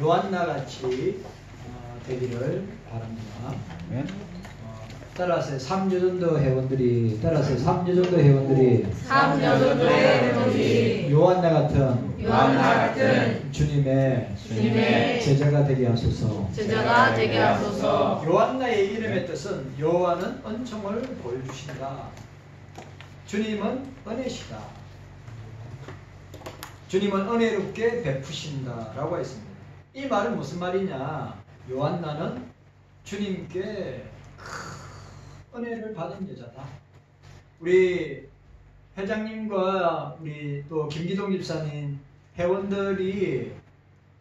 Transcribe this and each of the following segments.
요한나 같이 되기를 바랍니다. 따라서 3여전도 회원들이 요한나 같은 주님의 제자가 되게 하소서. 요한나의 이름의 뜻은 여호와는 은총을 보여주신다. 주님은 은혜시다. 주님은 은혜롭게 베푸신다 라고 했습니다. 이 말은 무슨 말이냐? 요한나는 주님께 큰 은혜를 받은 여자다. 우리 회장님과 우리 또 김기동 집사님 회원들이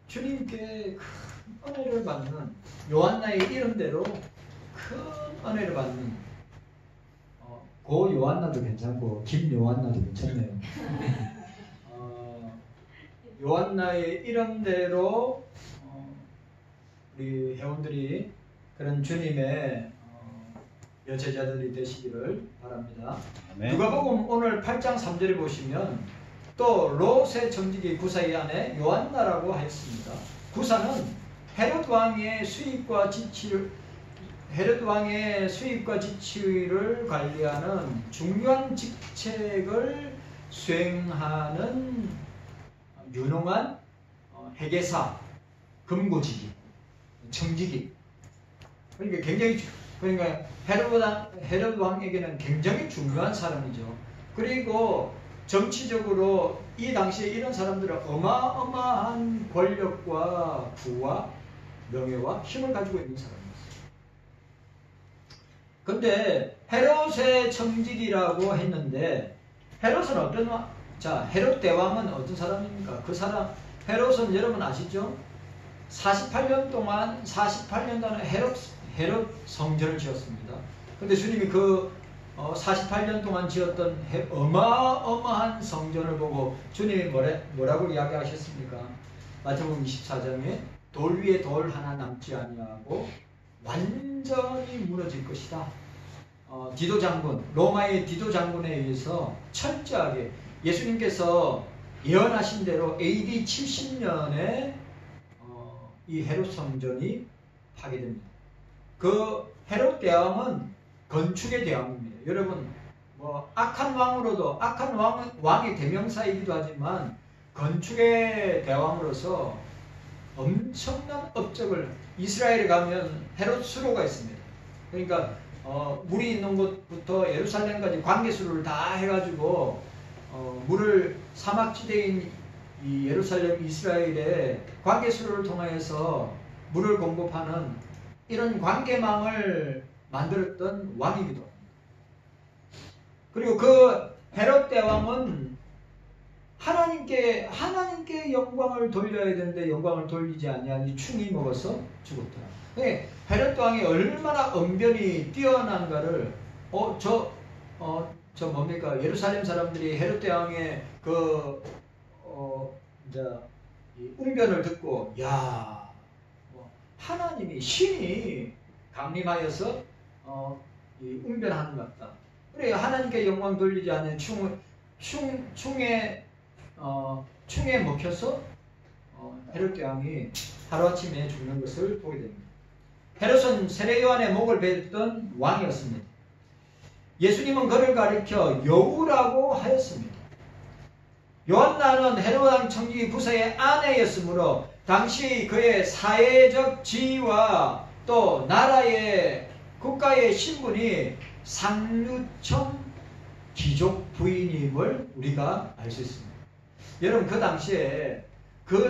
주님께 큰 은혜를 받는, 요한나의 이름대로 큰 은혜를 받는, 고 요한나도 괜찮고 김 요한나도 괜찮네요. 요한나의 이름대로 우리 회원들이 그런 주님의 여제자들이 되시기를 바랍니다. 누가복음 오늘 8장 3절에 보시면 또 롯의 청지기 구사의 아내 요한나라고 하였습니다. 구사는 헤롯 왕의 수입과 지치를 관리하는 중요한 직책을 수행하는 유능한 회계사, 금고지기, 청지기. 그러니까 헤롯 왕에게는 굉장히 중요한 사람이죠. 그리고 정치적으로 이 당시에 이런 사람들은 어마어마한 권력과 부와 명예와 힘을 가지고 있는 사람이었어요. 근데 헤롯의 청지기라고 했는데 헤롯은 헤롯 대왕은 어떤 사람입니까? 그 사람 헤롯은 여러분 아시죠? 48년 동안 헤롯 성전을 지었습니다. 근데 주님이 그 48년 동안 지었던 어마어마한 성전을 보고 주님이 뭐라고 이야기하셨습니까? 마태복음 24장에 돌 위에 돌 하나 남지 아니하고 완전히 무너질 것이다. 로마의 디도 장군에 의해서 철저하게 예수님께서 예언하신 대로 AD 70년에 이 헤롯 성전이 파괴됩니다. 그 헤롯 대왕은 건축의 대왕입니다. 여러분 악한 왕의 대명사이기도 하지만 건축의 대왕으로서 엄청난 업적을, 이스라엘에 가면 헤롯 수로가 있습니다. 그러니까 물이 있는 곳부터 예루살렘까지 관계수로를 다 해가지고 물을 사막지대인 이 예루살렘 이스라엘에 관계수로를 통해서 물을 공급하는 이런 관계망을 만들었던 왕이기도 합니다. 그리고 그 헤롯 대왕은 하나님께 영광을 돌려야 되는데 영광을 돌리지 아니하니 충이 먹어서 죽었더라. 헤롯 왕이 얼마나 언변이 뛰어난가를 뭡니까? 예루살렘 사람들이 헤롯 왕의 이 웅변을 듣고 하나님이 신이 강림하여서 이 웅변하는 것 같다. 그래 하나님께 영광 돌리지 않는 충에 먹혀서 헤롯 왕이 하루아침에 죽는 것을 보게 됩니다. 헤롯은 세례 요한의 목을 베었던 왕이었습니다. 예수님은 그를 가리켜 여우라고 하였습니다. 요한나는 헤롯 왕 청지기 구사의 아내였으므로 당시 그의 사회적 지위와 또 나라의 국가의 신분이 상류청 귀족 부인임을 우리가 알 수 있습니다. 여러분 그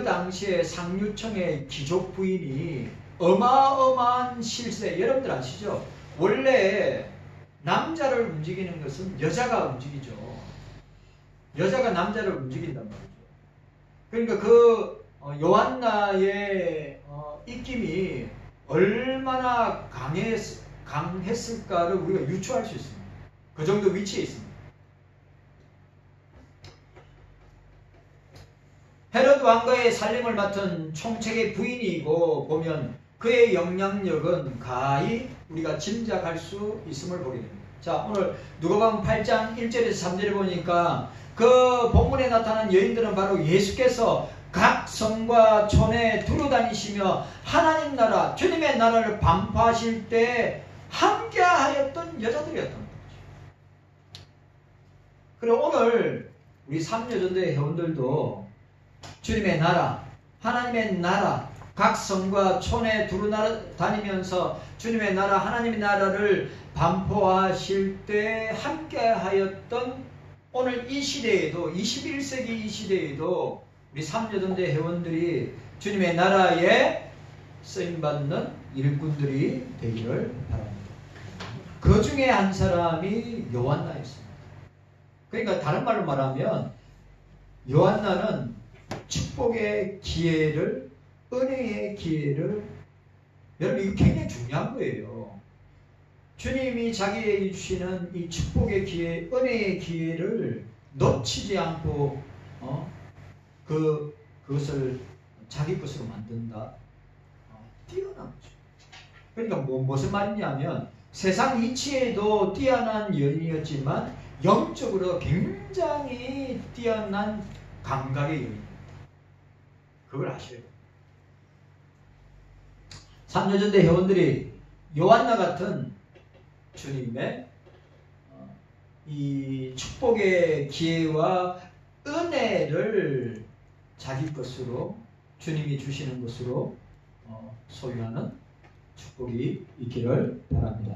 당시에 상류청의 귀족 부인이 어마어마한 실세, 여러분들 아시죠? 원래 남자를 움직이는 것은 여자가 움직이죠. 여자가 남자를 움직인단 말이죠. 그러니까 그 요한나의 입김이 얼마나 강했을까를 우리가 유추할 수 있습니다. 그 정도 위치에 있습니다. 헤롯 왕가의 살림을 맡은 총책의 부인이고 보면 그의 영향력은 가히 우리가 짐작할 수 있음을 보게 됩니다. 자, 오늘 누가복음 8장 1절에서 3절에 보니까 그 본문에 나타난 여인들은 바로 예수께서 각 성과 촌에 두루다니시며 하나님 나라, 주님의 나라를 반포하실 때 함께하였던 여자들이었던 거죠. 그리고 오늘 우리 삼여전도회 회원들도 주님의 나라, 하나님의 나라, 각 성과 촌에 두루다니면서 주님의 나라, 하나님의 나라를 반포하실 때 함께하였던 오늘 이 시대에도, 21세기 이 시대에도 우리 삼여전도회 회원들이 주님의 나라에 쓰임받는 일꾼들이 되기를 바랍니다. 그 중에 한 사람이 요한나였습니다. 그러니까 다른 말로 말하면 요한나는 축복의 기회를, 은혜의 기회를, 여러분 이거 굉장히 중요한 거예요. 주님이 자기에게 주시는 이 축복의 기회, 은혜의 기회를 놓치지 않고 그것을 자기 것으로 만든다. 뛰어난 거죠. 그러니까 무슨 말이냐면 세상 이치에도 뛰어난 여인이었지만 영적으로 굉장히 뛰어난 감각의 여인입니다. 그걸 아셔야 돼요. 삼여전대 회원들이 요한나 같은 주님의 이 축복의 기회와 은혜를 자기 것으로, 주님이 주시는 것으로 소유하는 축복이 있기를 바랍니다.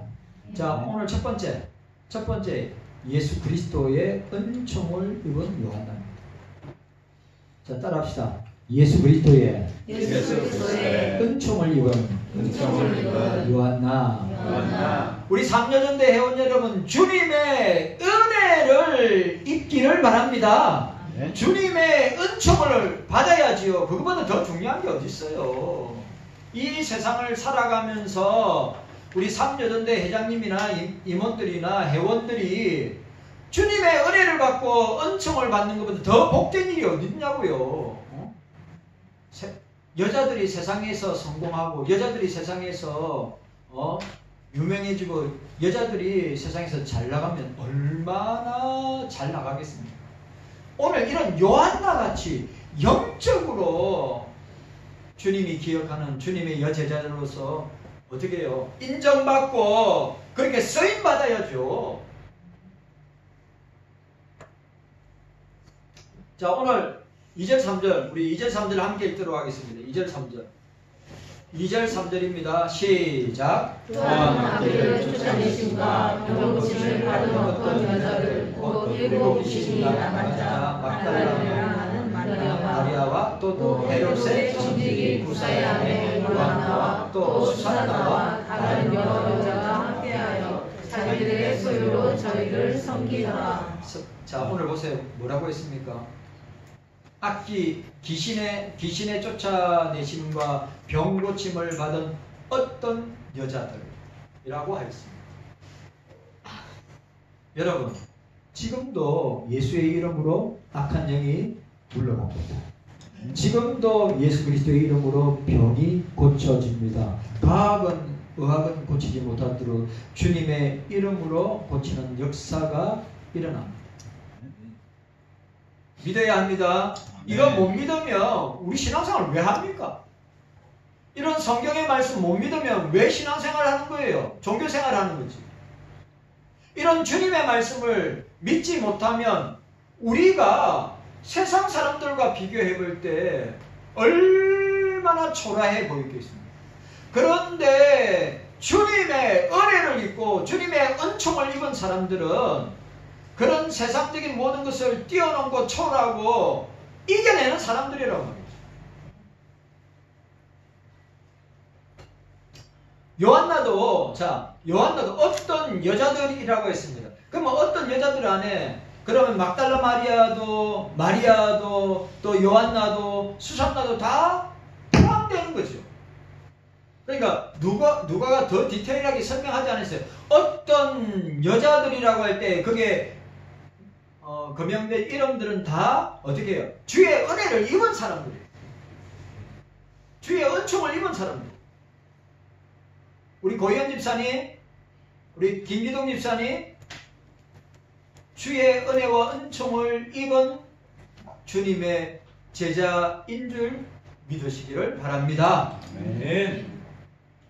자, 오늘 첫 번째 예수 그리스도의 은총을 입은 요한나입니다. 자, 따라합시다. 예수 그리스도의 은총을 입은 요한나. 우리 삼여전대 회원 여러분, 주님의 은혜를 입기를 바랍니다. 네. 주님의 은총을 받아야지요. 그것보다 더 중요한 게 어디 있어요. 이 세상을 살아가면서 우리 삼여전대 회장님이나 임원들이나 회원들이 주님의 은혜를 받고 은총을 받는 것보다 더 복된 일이 어디 있냐고요. 여자들이 세상에서 성공하고, 여자들이 세상에서 유명해지고, 여자들이 세상에서 잘 나가면 얼마나 잘 나가겠습니까? 오늘 이런 요한나 같이 영적으로 주님이 기억하는 주님의 여제자로서 어떻게 해요? 인정받고 그렇게 쓰임받아야죠. 자, 오늘 2절 3절, 우리 2절 3절 함께 읽도록 하겠습니다. 2절 3절. 2절 3절입니다. 시작. 또한 마귀를 쫓아내심과 병고침을 받은 어떤 여자를 곧 일곱 귀신이 나간 자 막달라라 하는 마리아와 또 헤롯의 정직이 구사야 의 요한나와 또 수산나와 다른 여러 여자가 함께하여 자기들의 소유로 저희를 섬기더라. 자, 오늘 보세요. 뭐라고 했습니까? 악기, 귀신의 쫓아내심과 병고침을 받은 어떤 여자들이라고 하였습니다. 여러분, 지금도 예수의 이름으로 악한 영이 물러갑니다. 지금도 예수 그리스도의 이름으로 병이 고쳐집니다. 의학은 고치지 못하도록 주님의 이름으로 고치는 역사가 일어납니다. 믿어야 합니다. 이거 못 믿으면 우리 신앙생활 왜 합니까? 이런 성경의 말씀 못 믿으면 왜 신앙생활 하는 거예요? 종교생활 하는 거지. 이런 주님의 말씀을 믿지 못하면 우리가 세상 사람들과 비교해 볼 때 얼마나 초라해 보이겠습니까? 그런데 주님의 은혜를 입고 주님의 은총을 입은 사람들은 그런 세상적인 모든 것을 뛰어넘고 초월하고 이겨내는 사람들이라고 말이죠. 요한나도 어떤 여자들이라고 했습니다. 그러면 어떤 여자들 안에 그러면 막달라 마리아도 또 요한나도 수산나도 다 포함되는 거죠. 그러니까 누가 더 디테일하게 설명하지 않았어요. 어떤 여자들이라고 할 때 그게 거명된 이름들은 다 어떻게 해요? 주의 은혜를 입은 사람들이에요. 주의 은총을 입은 사람들. 우리 고현 집사님, 우리 김기동 집사님, 주의 은혜와 은총을 입은 주님의 제자인 줄 믿으시기를 바랍니다. 아멘.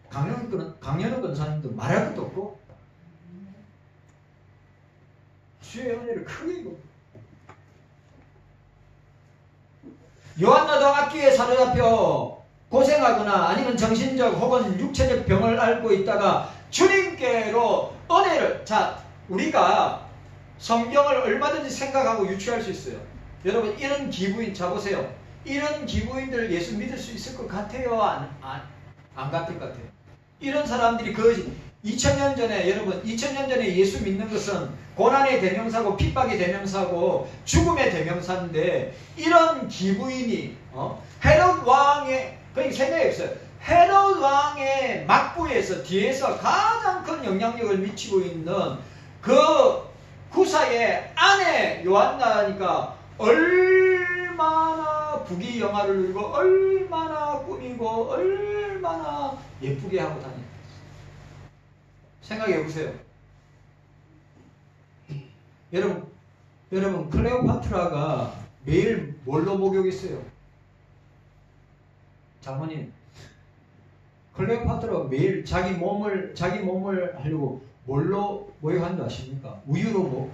강연호 권사님도 말할 것도 없고 주의 은혜를 크게 입고 요한나도 악기에 사로잡혀 고생하거나 아니면 정신적 혹은 육체적 병을 앓고 있다가 주님께로 은혜를 우리가 성경을 얼마든지 생각하고 유추할 수 있어요. 여러분 이런 기부인 보세요. 이런 기부인들 예수 믿을 수 있을 것 같아요? 안 같을 것 같아요? 이런 사람들이 2000년 전에 여러분 2000년 전에 예수 믿는 것은 고난의 대명사고 핍박의 대명사고 죽음의 대명사인데 이런 기부인이 헤롯 왕의 거의 생각이 없어요. 헤롯 왕의 막부에서 뒤에서 가장 큰 영향력을 미치고 있는 그 구사의 아내 요한나니까 얼마나 부귀영화를 누리고 얼마나 꾸미고 얼마나 예쁘게 하고 다니는 생각해 보세요. 여러분 클레오파트라가 매일 뭘로 목욕했어요? 장모님, 클레오파트라가 매일 자기 몸을 하려고 뭘로 목욕한 줄 아십니까? 우유로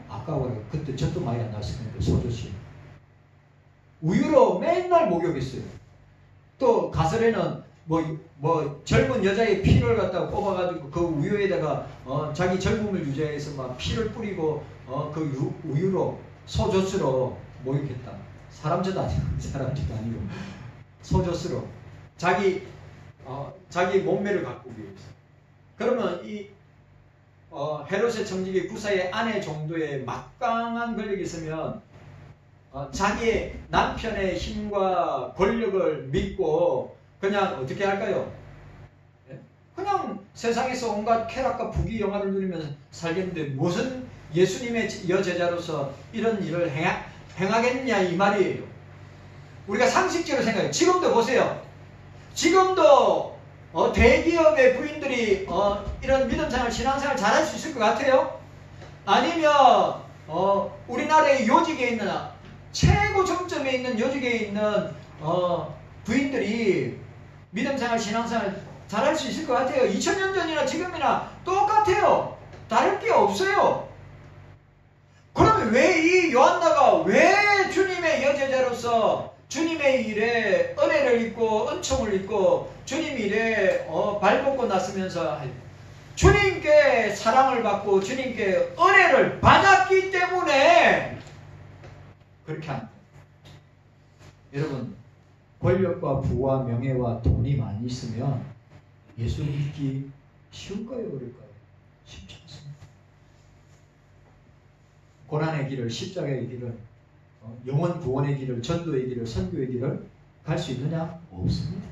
아까워요. 그때 젖도 많이 안 났을 텐데 소젖이 우유로 맨날 목욕했어요. 또 가설에는 젊은 여자의 피를 갖다가 뽑아가지고 그 우유에다가 자기 젊음을 유지해서 막 피를 뿌리고 그 우유로 소젖으로 목욕했다. 사람젖 아니고 소젖으로 자기 몸매를 가꾸기 위해서. 그러면 이 헤롯의 청지기 구사의 아내 정도의 막강한 권력이 있으면 자기의 남편의 힘과 권력을 믿고 그냥 어떻게 할까요? 그냥 세상에서 온갖 쾌락과 부귀영화를 누리면서 살겠는데 무슨 예수님의 여제자로서 이런 일을 행하겠냐 이 말이에요. 우리가 상식적으로 생각해요. 지금도 보세요. 지금도 대기업의 부인들이 이런 믿음생활, 신앙생활 잘할 수 있을 것 같아요? 아니면 우리나라의 요직에 있는 최고 정점에 있는 요직에 있는 부인들이 믿음생활, 신앙생활 잘할 수 있을 것 같아요? 2000년 전이나 지금이나 똑같아요. 다를 게 없어요. 그러면 왜 이 요한나가 왜 주님의 여제자로서 주님의 일에 은혜를 입고 은총을 입고 주님 일에 발벗고 났으면서 주님께 사랑을 받고 주님께 은혜를 받았기 때문에 그렇게 합니다. 여러분 권력과 부와 명예와 돈이 많이 있으면 예수 믿기 쉬울까요? 어려울까요? 쉽지 않습니다. 고난의 길을, 십자가의 길을, 영원 구원의 길을, 전도의 길을, 선교의 길을 갈 수 있느냐? 없습니다.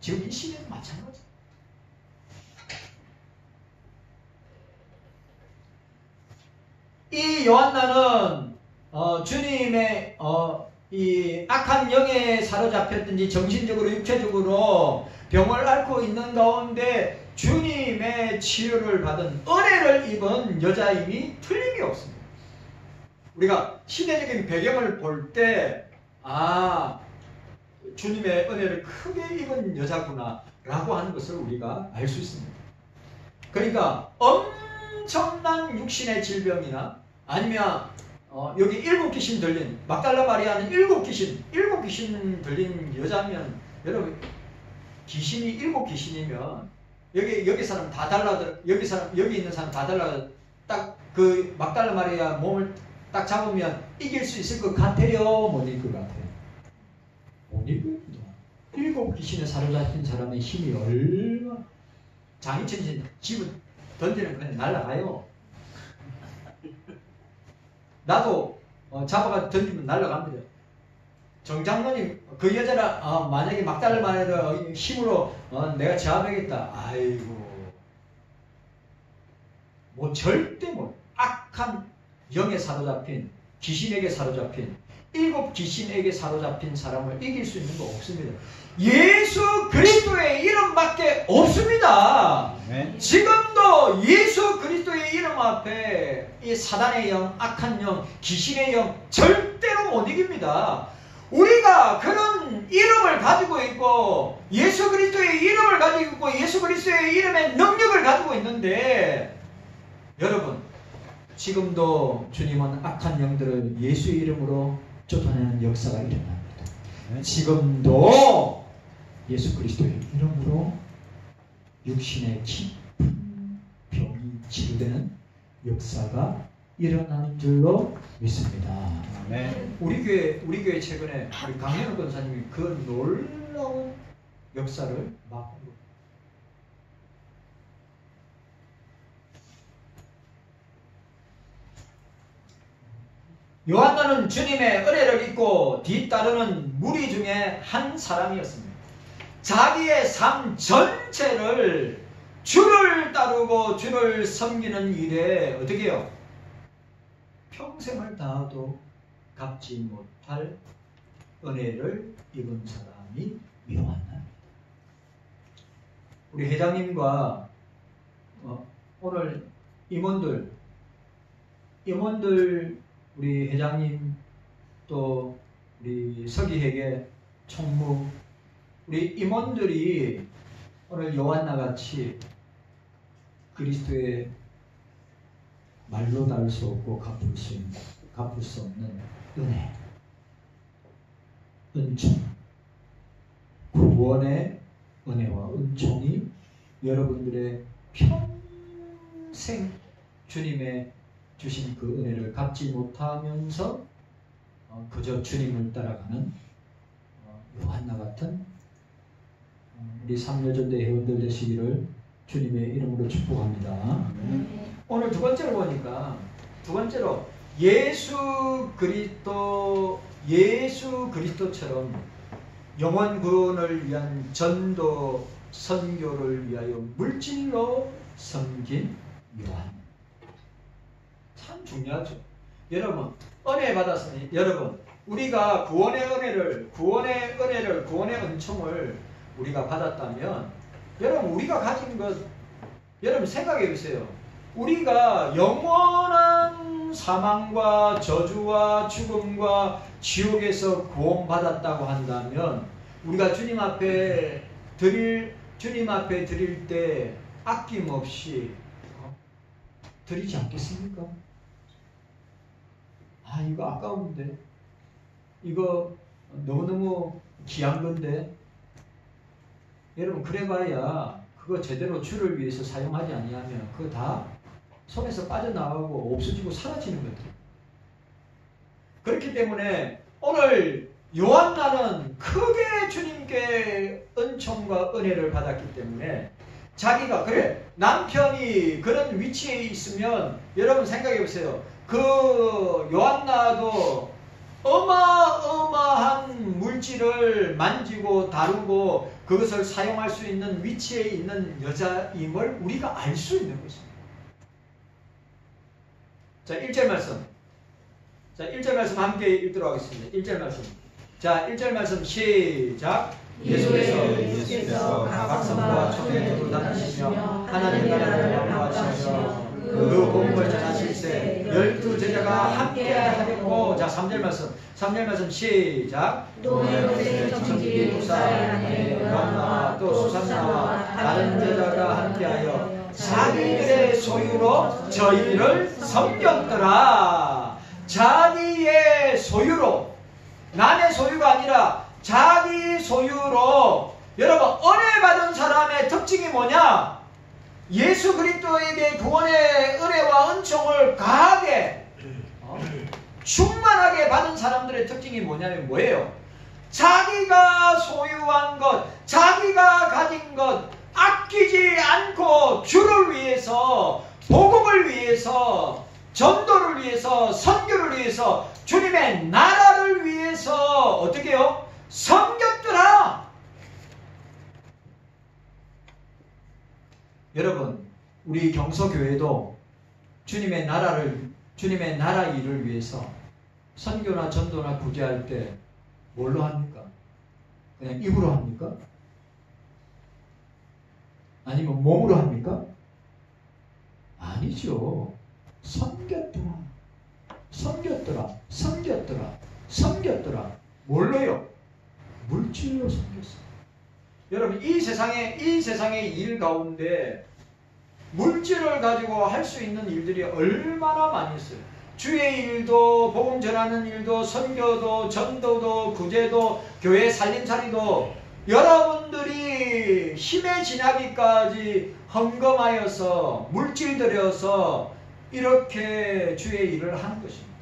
지금 이 시대는 마찬가지입니다. 이 요한나는 주님의 이 악한 영에 사로잡혔든지 정신적으로 육체적으로 병을 앓고 있는 가운데 주님의 치유를 받은 은혜를 입은 여자임이 틀림이 없습니다. 우리가 시대적인 배경을 볼 때 주님의 은혜를 크게 입은 여자구나 라고 하는 것을 우리가 알 수 있습니다. 그러니까 엄청난 육신의 질병이나 아니면 여기 7귀신 들린 막달라 마리아는 7귀신 들린 여자면 여러분 귀신이 7귀신이면 여기 사람 다 여기 있는 사람 다 달라 딱 그 막달라 마리아 몸을 딱 잡으면 이길 수 있을 것 같아요? 못 이길 것 같아요? 못 이깁니다. 7귀신에 사로잡힌 사람의 힘이 얼마나 장희천신 집을 던지는 그냥 날아가요. 나도 잡아가 던지면 날아갑니다. 정장로님 그 여자라 만약에 막달라 마리아 힘으로 내가 제압하겠다. 아이고 뭐 절대 못 악한 영에 사로잡힌 귀신에게 사로잡힌 7귀신에게 사로잡힌 사람을 이길 수 있는 거 없습니다. 예수 그리스도의 이름밖에 없습니다. 네. 지금도 지금도 예수 그리스도의 이름 앞에 이 사단의 영, 악한 영, 귀신의 영 절대로 못 이깁니다. 우리가 그런 이름을 가지고 있고 예수 그리스도의 이름을 가지고 있고 예수 그리스도의 이름의 능력을 가지고 있는데 여러분 지금도 주님은 악한 영들을 예수의 이름으로 쫓아내는 역사가 일어납니다. 지금도 예수 그리스도의 이름으로 육신의 깊은 병이 치유되는 역사가 일어나는 줄로 믿습니다. 아멘. 우리 교회 최근에 우리 강현우 권사님이 그 놀라운 역사를 맛보고 요한나는 주님의 은혜를 입고 뒤따르는 무리 중에 한 사람이었습니다. 자기의 삶 전체를 주를 따르고 주를 섬기는 일에 어떻게 해요? 평생을 다하도 갚지 못할 은혜를 입은 사람이 요한나입니다. 우리 회장님과 오늘 임원들 우리 회장님 또 우리 서기회계 총무 우리 임원들이 오늘 요한나 같이 그리스도의 말로 닿을 수 없고 갚을 수 없는 은혜, 은총, 구원의 은혜와 은총이 여러분들의 평생 주님의 주신 그 은혜를 갚지 못하면서 그저 주님을 따라가는 요한나 같은 우리 3여전대 회원들 되시기를 주님의 이름으로 축복합니다. 오늘 두 번째로 보니까 예수 그리스도처럼 영원 구원을 위한 전도 선교를 위하여 물질로 섬긴 요한. 참 중요하죠. 여러분 은혜 받았으니 여러분 우리가 구원의 은총을 우리가 받았다면 여러분 우리가 가진 것 여러분 생각해 보세요. 우리가 영원한 사망과 저주와 죽음과 지옥에서 구원받았다고 한다면 우리가 주님 앞에 드릴 때 아낌없이 드리지 않겠습니까? 아 이거 아까운데 이거 너무너무 귀한 건데 여러분 그래봐야 그거 제대로 주를 위해서 사용하지 아니하면 그거 다 손에서 빠져나가고 없어지고 사라지는 거죠. 그렇기 때문에 오늘 요한나는 크게 주님께 은총과 은혜를 받았기 때문에 자기가 그래 남편이 그런 위치에 있으면 여러분 생각해 보세요. 그 요한나도 어마어마한 물질을 만지고 다루고 그것을 사용할 수 있는 위치에 있는 여자임을 우리가 알 수 있는 것입니다. 자, 1절 말씀. 자, 1절 말씀 함께 읽도록 하겠습니다. 1절 말씀. 자, 1절 말씀 시작. 예수께서 각성과 총회로 다니시며 하나님 나라를 양보하시며 그 복음을 전하실세 12 제자가 함께 하겠고 자 3절 말씀 시작. 또 헤롯의 정직 목사의 요한나와 또 수산나와 다른 제자가 함께하여 자기들의 소유로 저희를 섬겼더라. 자기의 소유로 남의 소유가 아니라 자기 소유로 여러분 은혜 받은 사람의 특징이 뭐냐? 예수 그리스도에게 구원의 은혜와 은총을 강하게 충만하게 받은 사람들의 특징이 뭐냐면 뭐예요? 자기가 소유한 것, 자기가 가진 것 아끼지 않고 주를 위해서 복음을 위해서 전도를 위해서 선교를 위해서 주님의 나라를 위해서 어떻게 해요? 섬겼더라. 여러분 우리 경서교회도 주님의 나라 일을 위해서 선교나 전도나 구제할 때 뭘로 합니까? 그냥 입으로 합니까? 아니면 몸으로 합니까? 아니죠. 섬겼더라. 섬겼더라. 섬겼더라. 섬겼더라. 뭘로요? 물질로 섬겼어요. 여러분 이 세상의 일 가운데 물질을 가지고 할 수 있는 일들이 얼마나 많이 있어요. 주의 일도, 복음 전하는 일도, 선교도, 전도도, 구제도, 교회 살림살이도 여러분들이 힘에 지나기까지 헌금하여서 물질 들여서 이렇게 주의 일을 하는 것입니다.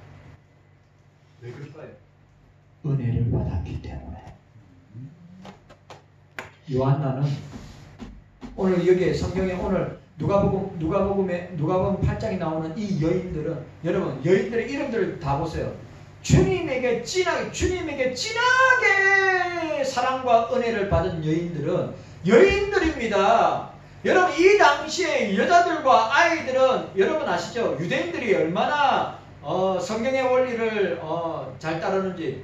왜 그럴까요? 은혜를 받았기 때문에. 요한나는 오늘 여기에 성경에 오늘 누가복음 8장에 나오는 이 여인들은 여러분 여인들의 이름들을 다 보세요. 주님에게 진하게 사랑과 은혜를 받은 여인들입니다. 여러분 이 당시에 여자들과 아이들은 여러분 아시죠? 유대인들이 얼마나 성경의 원리를 잘 따르는지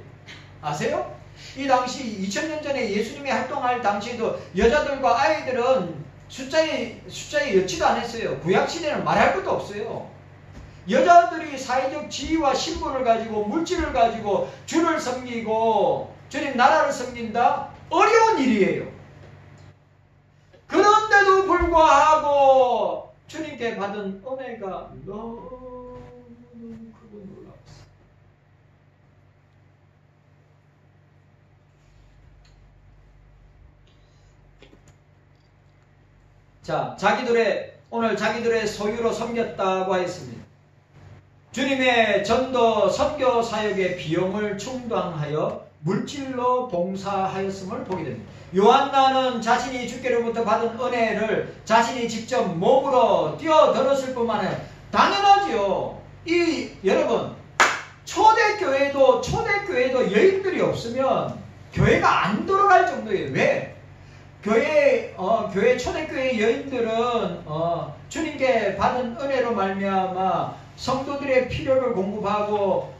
아세요? 이 당시 2000년 전에 예수님이 활동할 당시에도 여자들과 아이들은 숫자에 였지도 않았어요. 구약시대는 말할 것도 없어요. 여자들이 사회적 지위와 신분을 가지고 물질을 가지고 주를 섬기고 주님 나라를 섬긴다? 어려운 일이에요. 그런데도 불구하고 주님께 받은 은혜가 너무 크고 놀라웠어요. 자, 오늘 자기들의 소유로 섬겼다고 하였습니다. 주님의 전도 선교 사역의 비용을 충당하여 물질로 봉사하였음을 보게 됩니다. 요한나는 자신이 주께로부터 받은 은혜를 자신이 직접 몸으로 뛰어들었을 뿐만 아니라 당연하지요. 여러분 초대교회도 여인들이 없으면 교회가 안 돌아갈 정도예요. 왜? 초대교회 여인들은 주님께 받은 은혜로 말미암아 성도들의 필요를 공급하고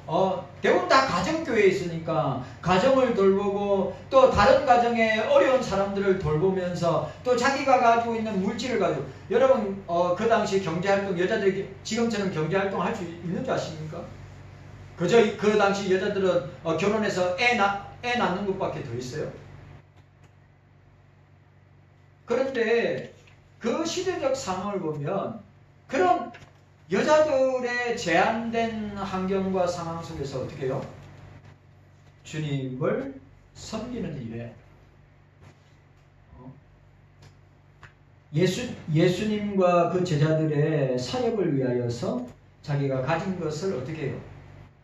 대부분 다 가정교회에 있으니까 가정을 돌보고 또 다른 가정의 어려운 사람들을 돌보면서 또 자기가 가지고 있는 물질을 가지고 여러분 그 당시 경제활동 여자들이 지금처럼 경제활동 할 수 있는 줄 아십니까? 그저 그 당시 여자들은 결혼해서 애 낳는 것밖에 더 있어요. 그런데 그 시대적 상황을 보면 그런 여자들의 제한된 환경과 상황 속에서 어떻게 해요? 주님을 섬기는 일에 예수님과 그 제자들의 사역을 위하여서 자기가 가진 것을 어떻게 해요?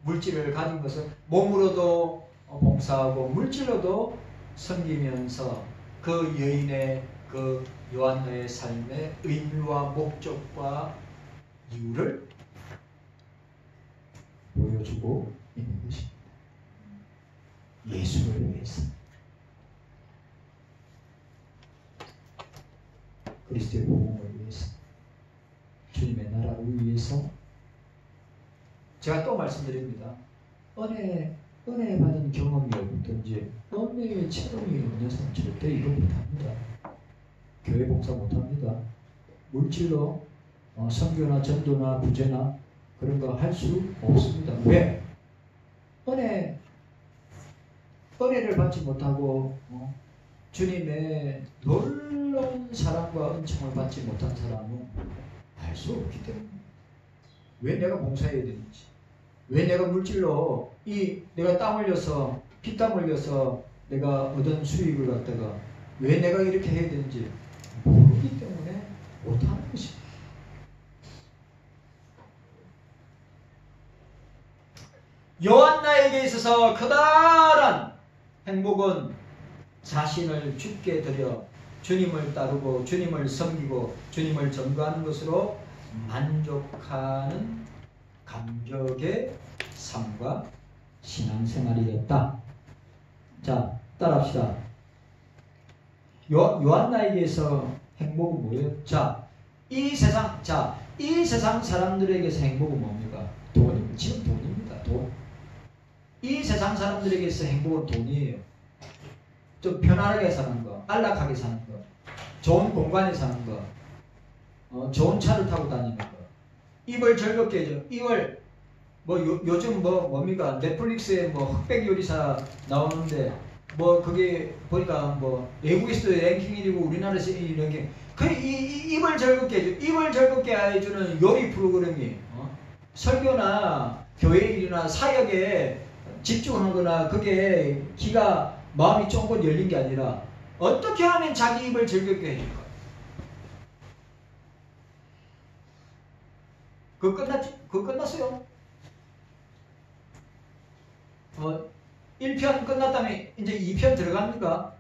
물질을 가진 것을 몸으로도 봉사하고 물질로도 섬기면서 그 여인의 그 요한나의 삶의 의미와 목적과 이유를 보여주고 있는 것입니다. 예수를 위해서, 그리스도의 복음을 위해서, 주님의 나라를 위해서. 제가 또 말씀드립니다. 은혜 받은 경험이 없든지 은혜의 체험이 없는 사람 절대 이거 못합니다. 교회 봉사 못합니다. 물질로 선교나 전도나 구제나 그런 거 할 수 없습니다. 왜? 은혜를 받지 못하고 주님의 놀라운 사랑과 은총을 받지 못한 사람은 할 수 없기 때문에 왜 내가 봉사해야 되는지, 왜 내가 물질로 내가 땀 흘려서 피땀 흘려서 내가 얻은 수익을 갖다가 왜 내가 이렇게 해야 되는지 모르기 때문에 못하는 것입니다. 요한나에게 있어서 커다란 행복은 자신을 주께 드려 주님을 따르고 주님을 섬기고 주님을 전도하는 것으로 만족하는 감격의 삶과 신앙생활이었다. 자, 따라합시다. 요한나에게서 행복은 뭐예요? 이 세상 사람들에게서 행복은 뭡니까? 돈입니다. 지금 돈입니다. 돈. 이 세상 사람들에게서 행복은 돈이에요. 좀 편안하게 사는 거, 안락하게 사는 거, 좋은 공간에 사는 거, 좋은 차를 타고 다니는 거, 입을 즐겁게 해줘. 입을 요즘 뭡니까? 넷플릭스에 흑백 요리사 나오는데 그게 보니까 외국에서도 랭킹 1위고 우리나라에서 1위 랭킹. 입을 즐겁게 해줘. 입을 즐겁게 해주는 요리 프로그램이 설교나 교회 일이나 사역에 집중하거나 그게 마음이 쫑긋 열린 게 아니라 어떻게 하면 자기 입을 즐겁게 해줄까? 그거 끝났어요. 1편 끝났다면 이제 2편 들어갑니까?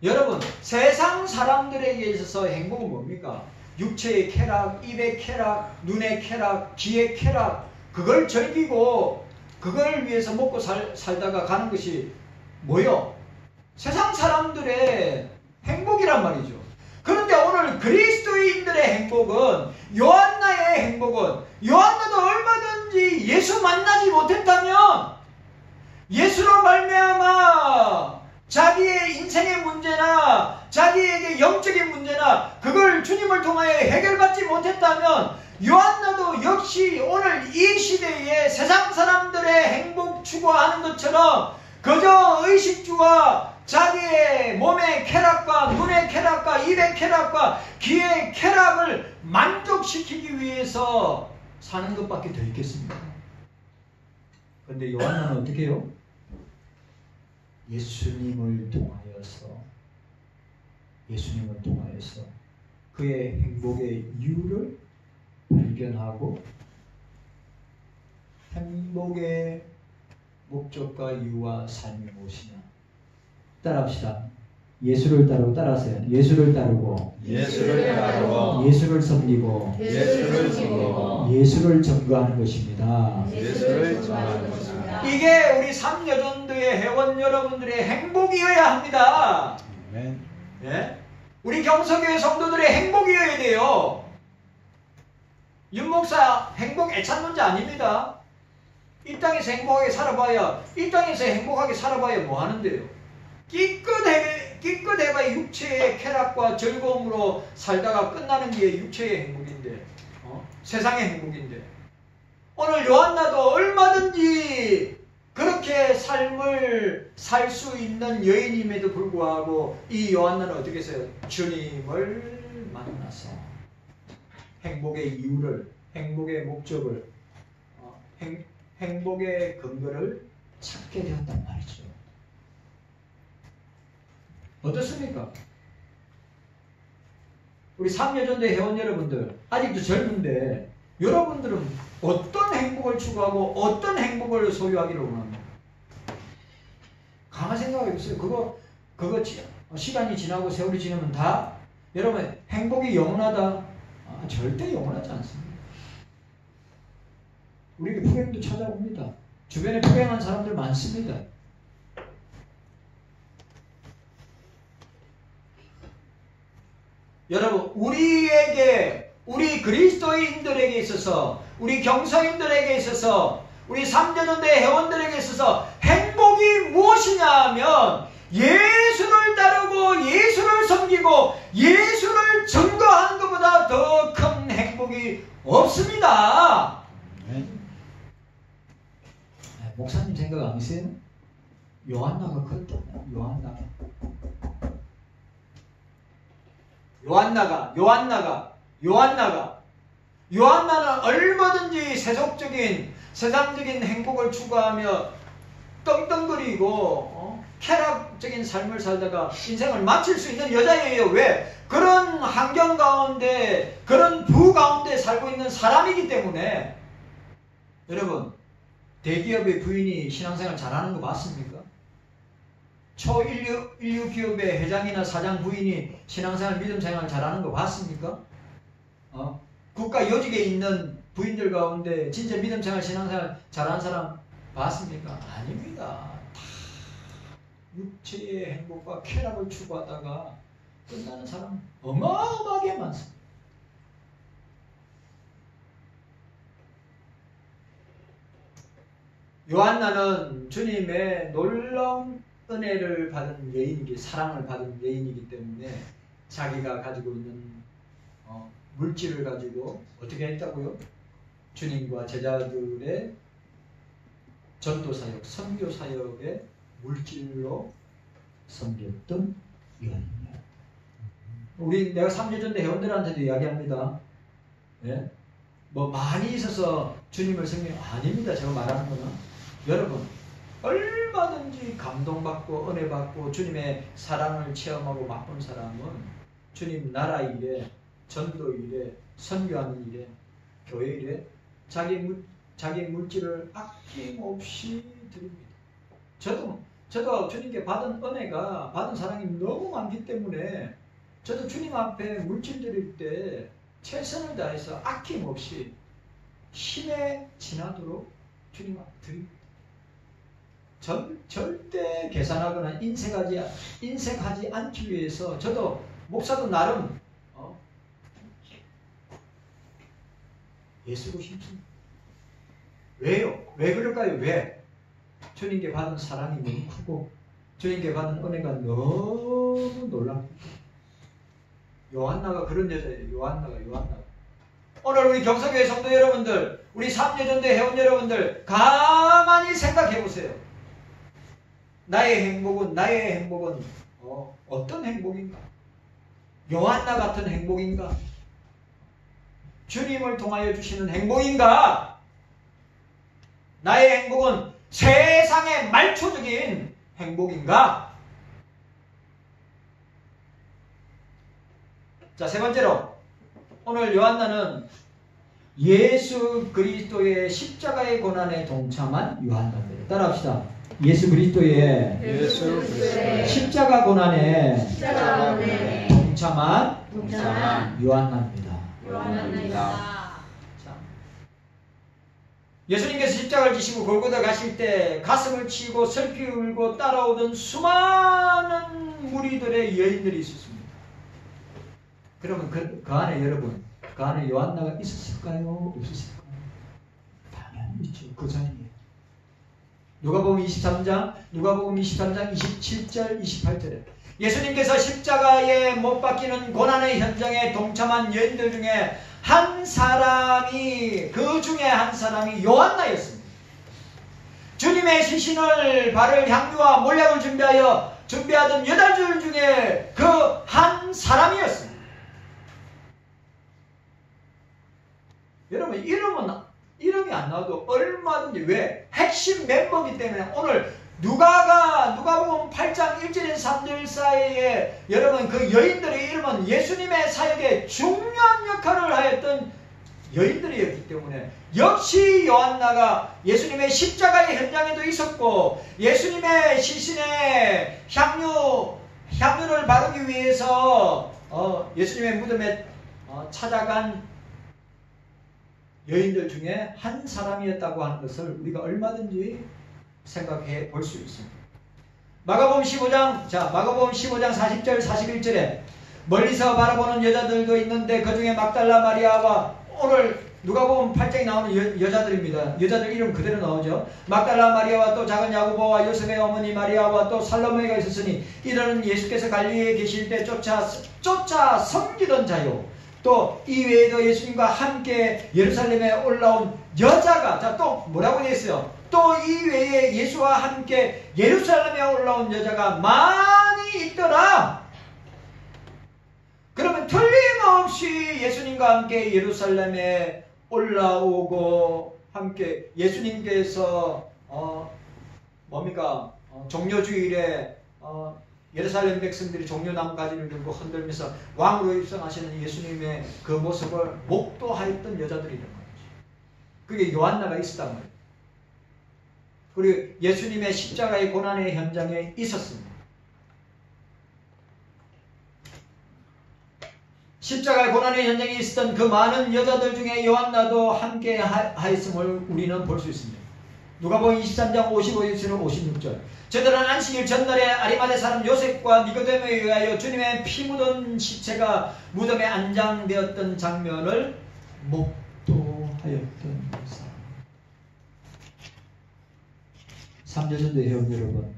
여러분, 세상 사람들에게 있어서 행복은 뭡니까? 육체의 쾌락, 입의 쾌락, 눈의 쾌락, 귀의 쾌락, 그걸 즐기고 그걸 위해서 먹고 살다가 가는 것이 뭐요? 세상 사람들의 행복이란 말이죠. 그런데 오늘 그리스도인들의 행복은, 요한나의 행복은, 요한나도 얼마든지 예수 만나지 못했다면 예수로 말미암아 자기의 인생의 문제나 자기에게 영적인 문제나 그걸 주님을 통하여 해결받지 못했다면 요한나도 역시 오늘 이 시대에 세상 사람들의 행복 추구하는 것처럼 그저 의식주와 자기의 몸의 쾌락과 눈의 쾌락과 입의 쾌락과 귀의 쾌락을 만족시키기 위해서 사는 것밖에 더 있겠습니까? 그런데 요한나는 어떻게 해요? 예수님을 통하여서 그의 행복의 이유를 발견하고 행복의 목적과 이유와 삶이 무엇이냐? 따라합시다. 예수를 따르고 따라하세요. 예수를 따르고 예수를 섬기고 예수를 증거하는 것입니다. 이게 우리 삼여전도의 회원 여러분들의 행복이어야 합니다. 예? 우리 경서교회 성도들의 행복이어야 돼요. 윤 목사 행복 애찬론자 아닙니다. 이 땅에서 행복하게 살아봐야 뭐 하는데요? 기껏해봐야 육체의 쾌락과 즐거움으로 살다가 끝나는 게 육체의 행복인데, 세상의 행복인데, 오늘 요한나도 얼마든지 그렇게 삶을 살 수 있는 여인임에도 불구하고 이 요한나는 어떻게 했어요? 주님을 만나서 행복의 이유를, 행복의 목적을, 행복의 근거를 찾게 되었단 말이죠. 어떻습니까? 우리 삼여전도의 회원 여러분들, 아직도 젊은데 여러분들은 어떤 행복을 추구하고 어떤 행복을 소유하기를 원합니까? 가만 생각해 보세요. 그거 시간이 지나고 세월이 지나면 다 여러분 행복이 영원하다? 절대 영원하지 않습니다. 우리에게 불행도 찾아옵니다. 주변에 불행한 사람들 많습니다. 여러분, 우리 그리스도인들에게 있어서, 우리 경서인들에게 있어서, 우리 삼여전도의 회원들에게 있어서 행복이 무엇이냐 하면 예수를 따르고 예수를 섬기고 예수를 증거하는 것보다 더 큰 행복이 없습니다. 목사님 생각 아니세요? 요한나가 그랬잖아요. 요한나는 얼마든지 세상적인 행복을 추구하며 떵떵거리고 쾌락적인 삶을 살다가 인생을 마칠 수 있는 여자예요. 왜? 그런 환경 가운데, 그런 부 가운데 살고 있는 사람이기 때문에. 여러분, 대기업의 부인이 신앙생활 잘하는 거 맞습니까? 초인류 기업의 회장이나 사장 부인이 신앙생활, 믿음생활 잘하는 거 봤습니까? 국가 요직에 있는 부인들 가운데 진짜 믿음생활, 신앙생활 잘하는 사람 봤습니까? 아닙니다. 다 육체의 행복과 쾌락을 추구하다가 끝나는 사람 어마어마하게 많습니다. 요한나는 주님의 놀라운 은혜를 받은 여인이기, 사랑을 받은 여인이기 때문에 자기가 가지고 있는 물질을 가지고 어떻게 했다고요? 주님과 제자들의 전도 사역, 선교 사역의 물질로 섬겼던 요한이에요. 내가 3년 전에 회원들한테도 이야기합니다. 예? 뭐 많이 있어서 주님을 섬기는 아닙니다. 제가 말하는 거는 여러분 얼마든지 감동받고 은혜받고 주님의 사랑을 체험하고 맛본 사람은 주님 나라 일에, 전도 일에, 선교하는 일에, 교회 일에 자기 물질을 아낌없이 드립니다. 저도 주님께 받은 은혜가, 받은 사랑이 너무 많기 때문에 저도 주님 앞에 물질 드릴 때 최선을 다해서 아낌없이 힘에 지나도록 주님 앞에 드립니다. 절대 계산하거나 인색하지 않기 위해서 저도 목사도 나름 예수고 싶습니다. 왜요? 왜 그럴까요? 왜? 주님께 받은 사랑이 너무 크고 주님께 받은 은혜가 너무 놀랍니다. 요한나가 그런 여자예요. 요한나가. 오늘 우리 경성교회 성도 여러분들, 우리 삼예전대 회원 여러분들 가만히 생각해 보세요. 나의 행복은 어떤 행복인가? 요한나 같은 행복인가? 주님을 통하여 주시는 행복인가? 나의 행복은 세상의 말초적인 행복인가? 자, 세 번째로 오늘 요한나는 예수 그리스도의 십자가의 고난에 동참한 요한나입니다. 따라합시다. 예수 그리스도의 십자가 고난에 동참한 요한나입니다. 예수님께서 십자가를 지시고 골고다 가실 때 가슴을 치고 슬피 울고 따라오던 수많은 무리들의 여인들이 있었습니다. 그러면 그 안에 여러분, 그 안에 요한나가 있었을까요? 없었을까요? 당연히 있죠. 그 자리에. 누가복음 23장 27절 28절에 예수님께서 십자가에 못 박히는 고난의 현장에 동참한 여인들 중에 한 사람이 요한나였습니다. 주님의 시신을 바를 향유와 몰약을 준비하던 8줄 중에 그 한 사람이었습니다. 여러분 이름이 안 나와도 얼마든지 왜? 핵심 멤버이기 때문에 오늘 누가복음 8장 1절에서 3절 사이에 여러분 그 여인들의 이름은 예수님의 사역에 중요한 역할을 하였던 여인들이었기 때문에 역시 요한나가 예수님의 십자가의 현장에도 있었고 예수님의 시신에 향유를 바르기 위해서 예수님의 무덤에 찾아간 여인들 중에 한 사람이었다고 하는 것을 우리가 얼마든지 생각해 볼 수 있습니다. 마가복음 15장 40절 41절에 멀리서 바라보는 여자들도 있는데 그 중에 막달라 마리아와 오늘 누가복음 8장에 나오는 여자들입니다. 여자들 이름 그대로 나오죠. 막달라 마리아와 또 작은 야고보와 요셉의 어머니 마리아와 또 살로메가 있었으니 이들은 예수께서 갈릴리에 계실 때 쫓아 섬기던 자요. 또 이 외에도 예수님과 함께 예루살렘에 올라온 여자가 또 뭐라고 되어 있어요? 또 이 외에 예수와 함께 예루살렘에 올라온 여자가 많이 있더라. 그러면 틀림없이 예수님과 함께 예루살렘에 올라오고 함께 예수님께서 종려주일에 예루살렘 백성들이 종려나무가지를 들고 흔들면서 왕으로 입성하시는 예수님의 그 모습을 목도하였던 여자들이 있는 거죠. 그게 요한나가 있었단 말이에요. 그리고 예수님의 십자가의 고난의 현장에 있었습니다. 십자가의 고난의 현장에 있었던 그 많은 여자들 중에 요한나도 함께 하였음을 우리는 볼 수 있습니다. 누가복음 23장 55절에서 56절 저들은 안식일 전날에 아리마대 사람 요셉과 니고데모에 의하여 주님의 피 묻은 시체가 무덤에 안장되었던 장면을 목도하였던 사람. 삼여전대 회원 여러분,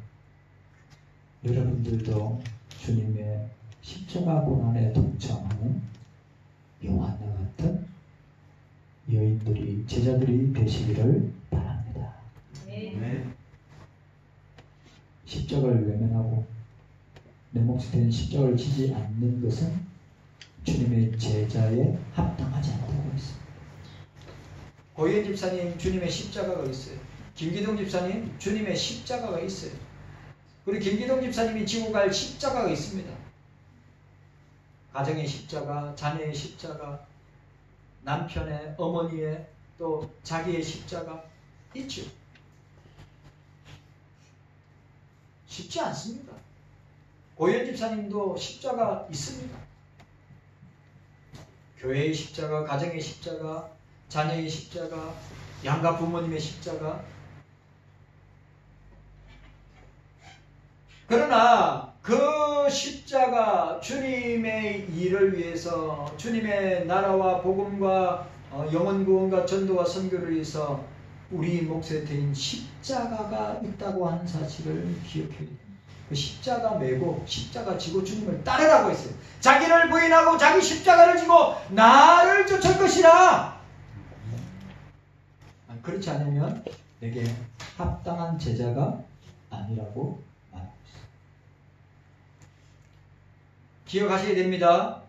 여러분들도 주님의 십자가 고난에 동참하는 요한과 같은 여인들이 제자들이 되시기를 바랍니다. 십자가를 외면하고 내 몫이 된 십자가를 지지 않는 것은 주님의 제자에 합당하지 않다고 했습니다. 고현 집사님 주님의 십자가가 있어요. 김기동 집사님 주님의 십자가가 있어요. 그리고 김기동 집사님이 지고 갈 십자가가 있습니다. 가정의 십자가, 자녀의 십자가, 남편의, 어머니의, 또 자기의 십자가 있죠. 쉽지 않습니다. 고현 집사님도 십자가 있습니다. 교회의 십자가, 가정의 십자가, 자녀의 십자가, 양가 부모님의 십자가. 그러나 그 십자가, 주님의 일을 위해서, 주님의 나라와 복음과 영혼 구원과 전도와 선교를 위해서 우리 몫에 대인 십자가가 있다고 하는 사실을 기억해야 됩니다. 그 십자가 메고 십자가 지고 주님을 따르라고 했어요. 자기를 부인하고 자기 십자가를 지고 나를 쫓을 것이라. 그렇지 않으면 내게 합당한 제자가 아니라고 말하고 있어요. 기억하셔야 됩니다.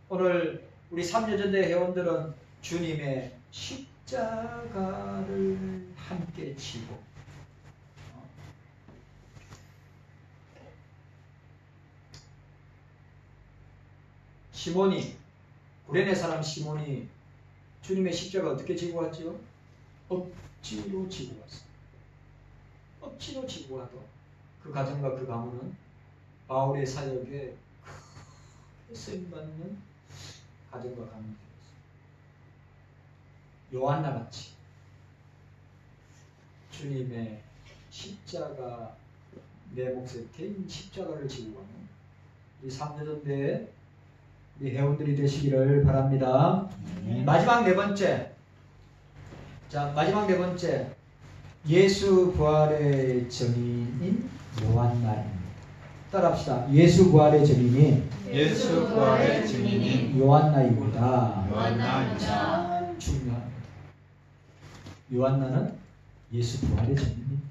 오늘 우리 3여전대 회원들은 주님의 십자가를 함께 지고 시몬이, 구레네 사람 시몬이 주님의 십자가 어떻게 지고 왔죠? 억지로 지고 왔어요. 억지로 지고 와도 그 가정과 그 가문은 바울의 사역에 크게 쓰임받는 가정과 가문이 되었어요. 요한나 같이 주님의 십자가, 내 몫에 대인 십자가를 지고 가는 이 3여전대의 우리 회원들이 되시기를 바랍니다. 마지막 네 번째. 자, 마지막 네 번째. 예수 부활의 증인인 요한나입니다. 따라합시다. 예수 부활의 증인인 요한나입니다. 참 중요합니다. 요한나는 예수 부활의 증인입니다.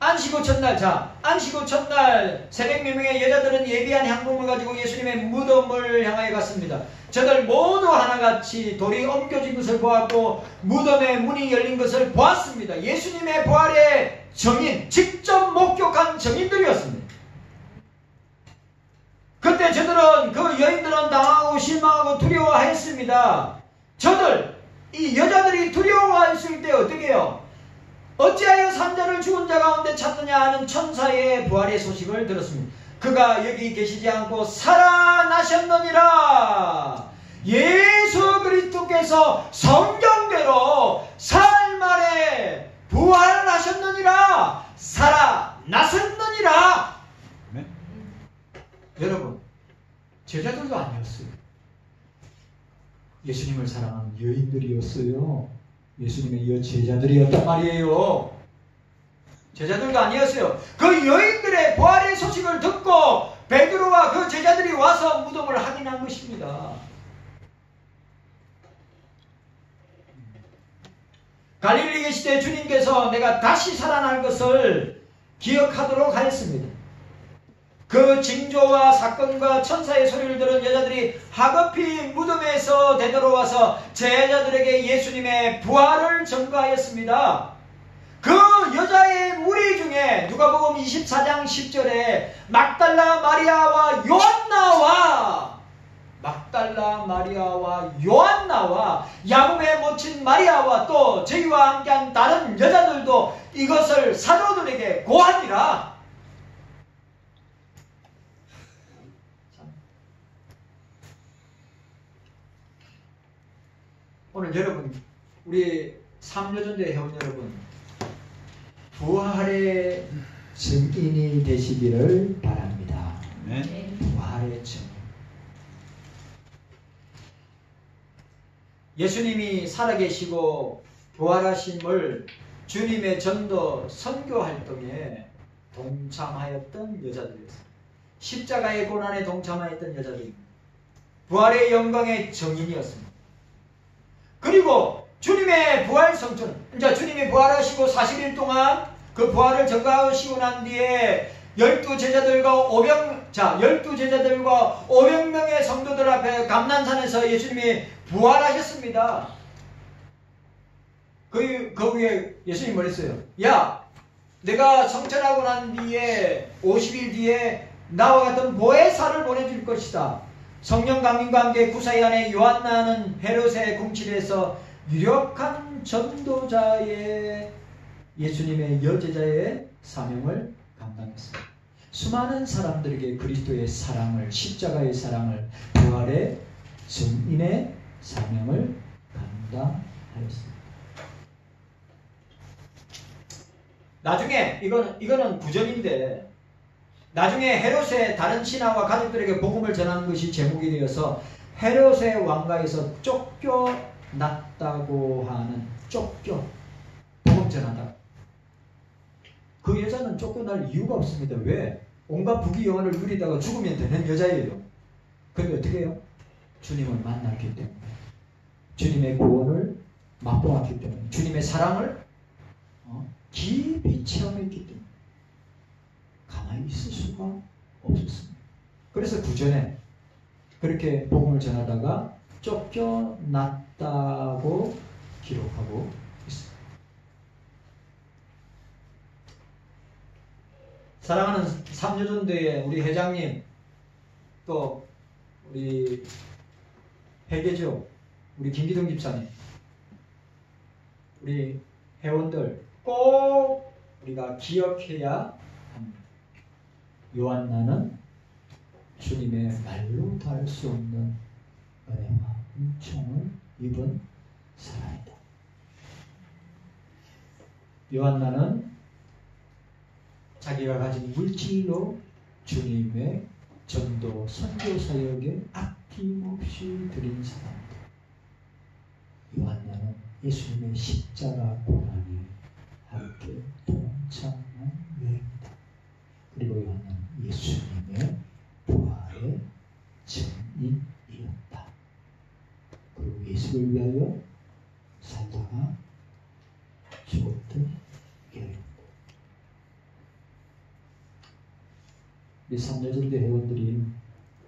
안식오 첫날, 자, 안식오 첫날 새벽 명명의 여자들은 예비한 향품을 가지고 예수님의 무덤을 향하여 갔습니다. 저들 모두 하나같이 돌이 옮겨진 것을 보았고 무덤의 문이 열린 것을 보았습니다. 예수님의 부활의 증인, 직접 목격한 증인들이었습니다. 그때 저들은, 그 여인들은 당하고 실망하고 두려워하였습니다. 이 여자들이 두려워했을 때 어떻게 해요? 어찌하여 산자를 죽은 자 가운데 찾느냐 하는 천사의 부활의 소식을 들었습니다. 그가 여기 계시지 않고 살아나셨느니라. 예수 그리스도께서 성경대로 사흘 만에 부활하셨느니라. 살아나셨느니라. 네? 여러분, 제자들도 아니었어요. 예수님을 사랑하는 여인들이었어요. 예수님의 여제자들이었단 말이에요. 제자들도 아니었어요. 그 여인들의 부활의 소식을 듣고 베드로와 그 제자들이 와서 무덤을 확인한 것입니다. 갈릴리 계실 때 주님께서 내가 다시 살아날 것을 기억하도록 하였습니다. 그 징조와 사건과 천사의 소리를 들은 여자들이 하급히 무덤에서 되돌아와서 제자들에게 예수님의 부활을 전가하였습니다. 그 여자의 무리 중에 누가복음 24장 10절에 막달라 마리아와 요한나와 야곱의 모친 마리아와 또 저희와 함께한 다른 여자들도 이것을 사도들에게 고하니라. 오늘 여러분, 우리 3여전대 회원 여러분, 부활의 증인이 되시기를 바랍니다. 네. 부활의 증인. 예수님이 살아계시고 부활하심을 주님의 전도 선교 활동에 동참하였던 여자들이었습니다. 십자가의 고난에 동참하였던 여자들입니다. 부활의 영광의 정인이었습니다. 그리고 주님의 부활 성천, 이제 주님이 부활하시고 40일 동안 그 부활을 전가하시고 난 뒤에 12제자들과 500명의 성도들 앞에 감난산에서 예수님이 부활하셨습니다. 그 후에 예수님이 뭐랬어요? 야, 내가 성천하고 난 뒤에 50일 뒤에 나와 같은 보혜사를 보내줄 것이다. 성령 강림과 함께 구사의 안에 요한나는 헤롯의 궁실에서 유력한 전도자의 예수님의 여제자의 사명을 감당했습니다. 수많은 사람들에게 그리스도의 사랑을, 십자가의 사랑을, 부활의 증인의 사명을 감당하였습니다. 나중에 이거는 구전인데, 나중에 헤롯의 다른 신하와 가족들에게 복음을 전하는 것이 제목이 되어서 헤롯의 왕가에서 쫓겨났다고 하는, 복음 전하다. 그 여자는 쫓겨날 이유가 없습니다. 왜? 온갖 부귀영화를 누리다가 죽으면 되는 여자예요. 그런데 어떻게 해요? 주님을 만났기 때문에, 주님의 구원을 맛보았기 때문에, 주님의 사랑을 깊이 체험했기 때문에 가만히 있을 수가 없었습니다. 그래서 구전에 그렇게 복음을 전하다가 쫓겨났다고 기록하고 있습니다. 사랑하는 삼여전도의 우리 회장님, 또 우리 회계조, 우리 김기동 집사님, 우리 회원들 꼭 우리가 기억해야 합니다. 요한나는 주님의 말로 다 할 수 없는 은혜와 은총을 입은 사람이다. 요한나는 자기가 가진 물질로 주님의 전도 선교 사역에 아낌없이 드린 사람이다. 요한나는 예수님의 십자가 고난에 함께 동참한 여인이다. 그리고 요한나는 예수님의 부활의 증인이었다. 그리고 예수를 위하여 살다가 죽었던 여인이다. 우리 삼여전대 회원들이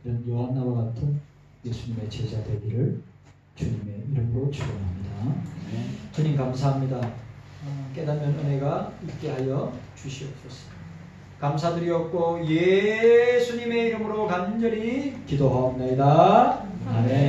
이런 요한나와 같은 예수님의 제자 되기를 주님의 이름으로 축원합니다. 주님 감사합니다. 깨닫는 은혜가 있게 하여 주시옵소서. 감사드리옵고 예수님의 이름으로 간절히 기도하옵나이다. 아멘.